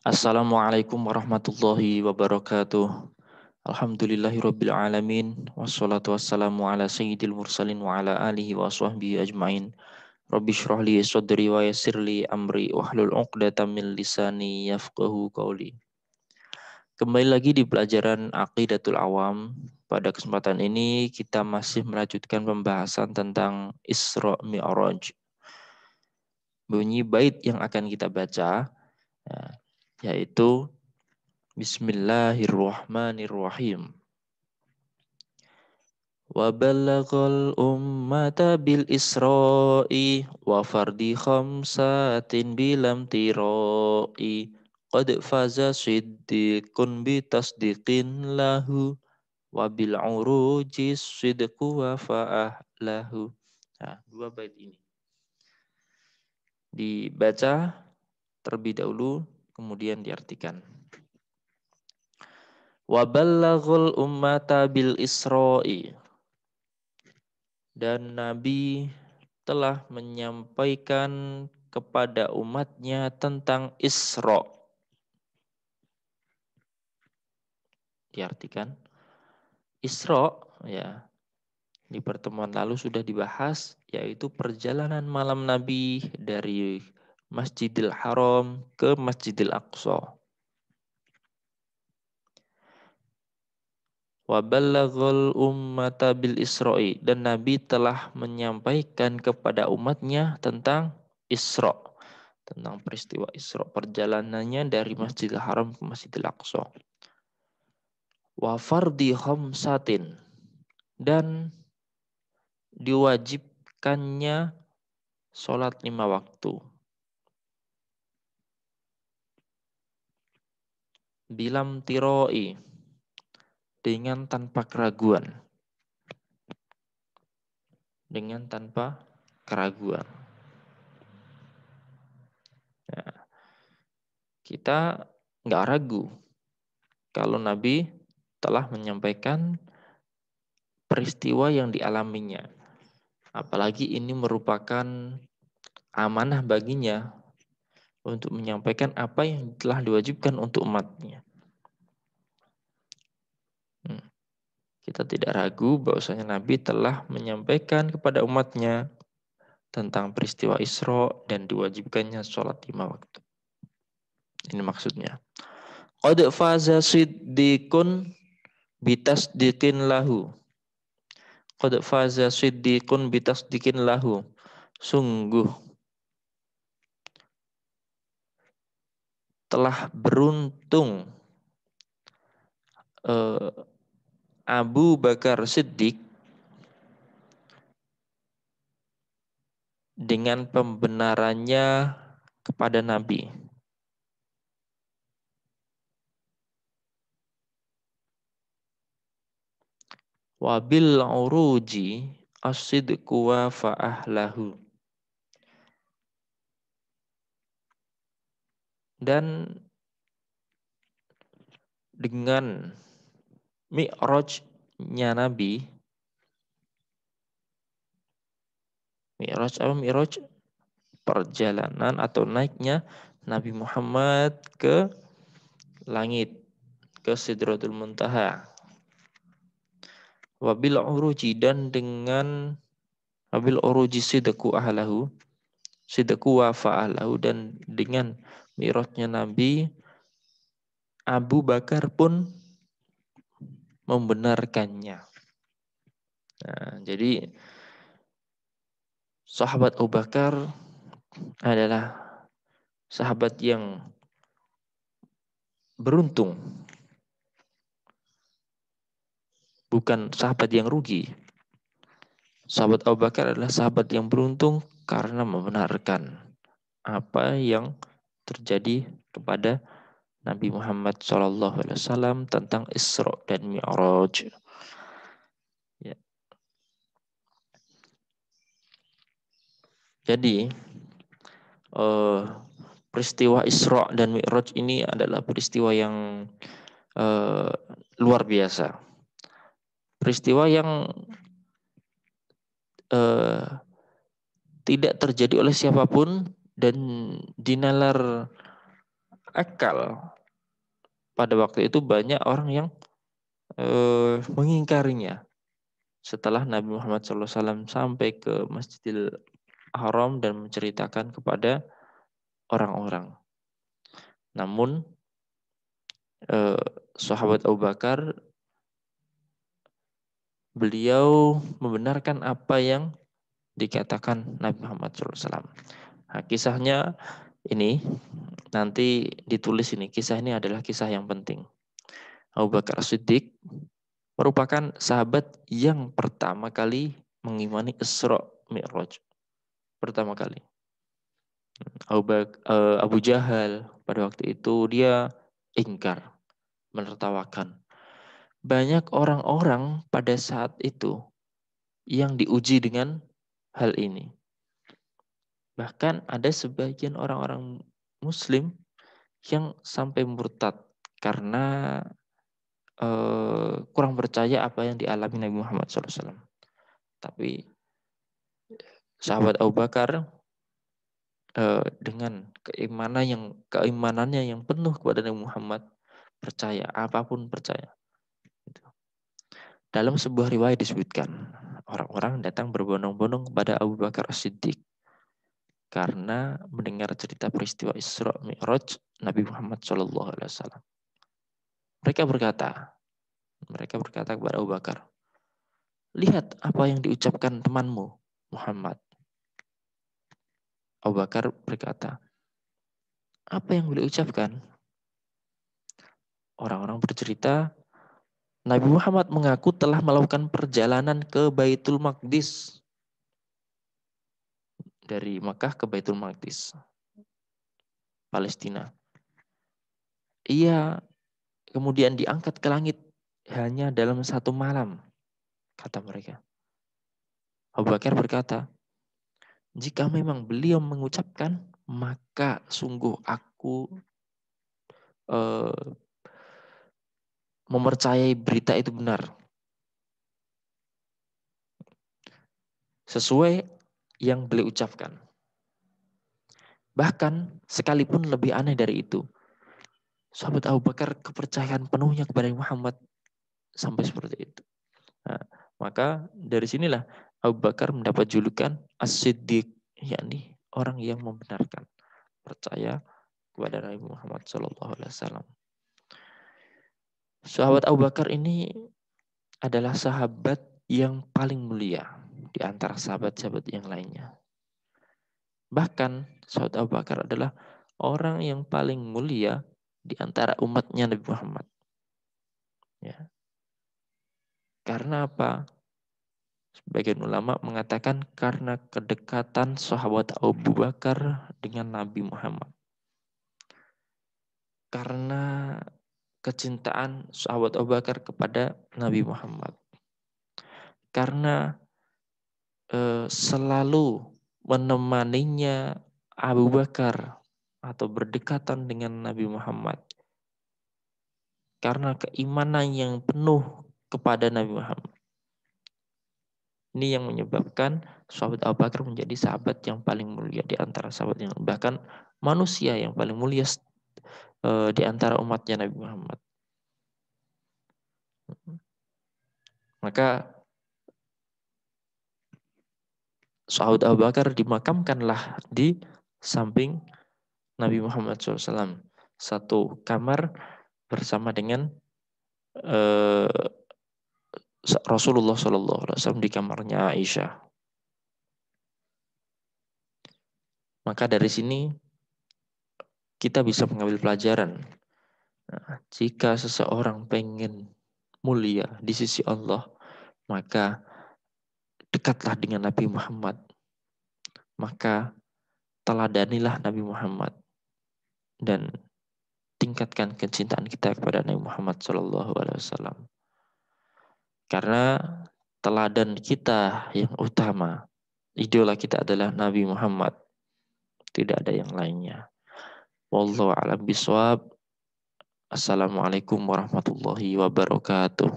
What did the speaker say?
Assalamualaikum warahmatullahi wabarakatuh. Alhamdulillahirabbil alamin wassalatu wassalamu ala sayyidil mursalin wa ala alihi wa sahbihi ajmain. Rabbi shrah li sadri wa yassir li amri wahlul 'uqdatam min lisani yafqahu qawli. Kembali lagi di pelajaran Aqidatul Awam. Pada kesempatan ini kita masih melanjutkan pembahasan tentang Isra Mi'raj. Bunyi bait yang akan kita baca yaitu Bismillahirrahmanirrahim. Wa balaghal ummata bil isra'i wa fardi khamsatin bilam tirai qad faza siddiqun bi tasdiqin lahu wa bil uruji sidqu wa fa'ah lahu. Nah, dua bait ini dibaca terlebih dahulu kemudian diartikan. Wa ballaghul ummata bil isra'i, dan Nabi telah menyampaikan kepada umatnya tentang Isra. Diartikan Isra, ya, di pertemuan lalu sudah dibahas, yaitu perjalanan malam Nabi dari Masjidil Haram ke Masjidil Aqsa. Wa ballaghal ummata bil Isra'i, dan Nabi telah menyampaikan kepada umatnya tentang Isra, tentang peristiwa Isra, perjalanannya dari Masjidil Haram ke Masjidil Aqsa. Wa fardhi khamsatin, dan diwajibkannya sholat 5 waktu. Bilam tiroi, dengan tanpa keraguan. Dengan tanpa keraguan. Nah, kita nggak ragu kalau Nabi telah menyampaikan peristiwa yang dialaminya. Apalagi ini merupakan amanah baginya untuk menyampaikan apa yang telah diwajibkan untuk umatnya. Kita tidak ragu bahwasanya Nabi telah menyampaikan kepada umatnya tentang peristiwa Isra dan diwajibkannya sholat 5 waktu. Ini maksudnya. Qad faza siddiqun bitasdiqin lahu. Qad faza siddiqun bitasdiqin lahu. Sungguh telah beruntung Abu Bakar Siddiq dengan pembenarannya kepada Nabi. Wabil uruji as-sidqu wa fa'ahlahu. Dan dengan Mi'rajnya Nabi, Mi'raj apa Mi'raj? Perjalanan atau naiknya Nabi Muhammad ke langit, ke Sidratul Muntaha. Wabil uruji, dan dengan wabil uruji sidqu ahlahu, sidqu wa fa'ahlahu, dan dengan Mi'rajnya Nabi, Abu Bakar pun membenarkannya. Nah, jadi sahabat Abu Bakar adalah sahabat yang beruntung, bukan sahabat yang rugi. Sahabat Abu Bakar adalah sahabat yang beruntung karena membenarkan apa yang terjadi kepada Nabi Muhammad SAW tentang Isra dan Mi'raj. Ya. Jadi peristiwa Isra dan Mi'raj ini adalah peristiwa yang luar biasa. Peristiwa yang tidak terjadi oleh siapapun dan dinalar akal. Pada waktu itu banyak orang yang mengingkarinya. Setelah Nabi Muhammad SAW sampai ke Masjidil Haram dan menceritakan kepada orang-orang. Namun sahabat Abu Bakar, beliau membenarkan apa yang dikatakan Nabi Muhammad SAW. Nah, kisahnya ini nanti ditulis ini. Kisah ini adalah kisah yang penting. Abu Bakar As-Siddiq merupakan sahabat yang pertama kali mengimani Isra Mi'raj. Pertama kali. Abu Jahal pada waktu itu dia ingkar, menertawakan. Banyak orang-orang pada saat itu yang diuji dengan hal ini. Bahkan ada sebagian orang-orang Muslim yang sampai murtad karena kurang percaya apa yang dialami Nabi Muhammad SAW. Tapi sahabat Abu Bakar dengan keimanannya yang penuh kepada Nabi Muhammad, percaya, apapun percaya. Dalam sebuah riwayat disebutkan, orang-orang datang berbondong-bondong kepada Abu Bakar As-Siddiq karena mendengar cerita peristiwa Isra Mi'raj Nabi Muhammad SAW. Mereka berkata kepada Abu Bakar, lihat apa yang diucapkan temanmu Muhammad. Abu Bakar berkata, apa yang beliau ucapkan? Orang-orang bercerita, Nabi Muhammad mengaku telah melakukan perjalanan ke Baitul Maqdis. Dari Makkah ke Baitul Maqdis, Palestina. Ia kemudian diangkat ke langit hanya dalam satu malam, kata mereka. Abu Bakar berkata, jika memang beliau mengucapkan, maka sungguh aku mempercayai berita itu benar. Sesuai yang beliau ucapkan. Bahkan sekalipun lebih aneh dari itu, sahabat Abu Bakar kepercayaan penuhnya kepada Muhammad sampai seperti itu. Nah, maka dari sinilah Abu Bakar mendapat julukan As-Siddiq, yakni orang yang membenarkan, percaya kepada Nabi Muhammad SAW. Sahabat Abu Bakar ini adalah sahabat yang paling mulia di antara sahabat-sahabat yang lainnya. Bahkan sahabat Abu Bakar adalah orang yang paling mulia di antara umatnya Nabi Muhammad. Ya. Karena apa? Sebagian ulama mengatakan karena kedekatan sahabat Abu Bakar dengan Nabi Muhammad. Karena kecintaan sahabat Abu Bakar kepada Nabi Muhammad. Karena selalu menemaninya Abu Bakar atau berdekatan dengan Nabi Muhammad. Karena keimanan yang penuh kepada Nabi Muhammad. Ini yang menyebabkan sahabat Abu Bakar menjadi sahabat yang paling mulia di antara sahabat yang bahkan manusia yang paling mulia di antara umatnya Nabi Muhammad. Maka sahabat Abu Bakar dimakamkanlah di samping Nabi Muhammad SAW. Satu kamar bersama dengan Rasulullah SAW di kamarnya Aisyah. Maka dari sini kita bisa mengambil pelajaran. Nah, jika seseorang pengen mulia di sisi Allah, maka dekatlah dengan Nabi Muhammad. Maka teladanilah Nabi Muhammad dan tingkatkan kecintaan kita kepada Nabi Muhammad SAW. Karena teladan kita yang utama, idola kita adalah Nabi Muhammad. Tidak ada yang lainnya. Wallahu a'lam bishawab. Assalamualaikum warahmatullahi wabarakatuh.